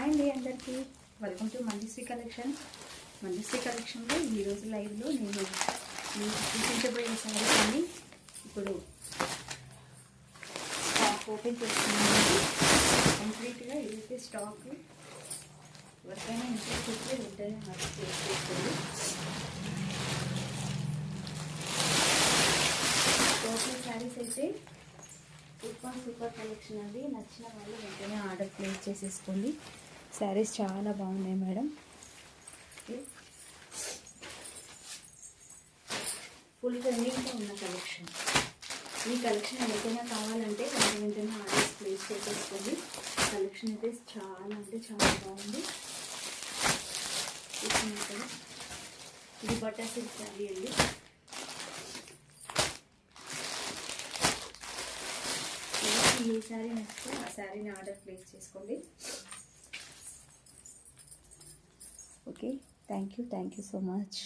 Hi అండి అందరికీ, welcome to Manjushree collection. Manjushree కలెక్షన్లో ఈరోజు లైవ్లో నేను మీకు చూపించబోయే శారీస్ అన్ని ఇప్పుడు స్టాక్ ఓపెన్ చేస్తున్నాను. కంప్లీట్గా ఇదైతే స్టాక్ ఎవరికైనా ఇంట్రెస్ట్ వస్తే వెంటనే ఆర్డర్ చేసుకోండి. టోటల్ శారీస్ అయితే సూపర్ కలెక్షన్ అండి. నచ్చిన వాళ్ళు వెంటనే ఆర్డర్ ప్లేస్ చేసేసుకోండి. శారీస్ చాలా బాగున్నాయి మేడం. ఫుల్ ట్రెండింగ్గా ఉన్న కలెక్షన్. ఈ కలెక్షన్ ఎవరికైనా కావాలంటే వెంటనే ఆర్డర్స్ ప్లేస్ చేసేసుకోండి. కలెక్షన్ అయితే చాలా అంటే చాలా బాగుంది. ఇది బటర్ సిల్క్ శారీ అండి. ఏ శారీ నచ్చితే ఆ శారీని ఆర్డర్ ప్లేస్ చేసుకోండి. Okay, thank you so much.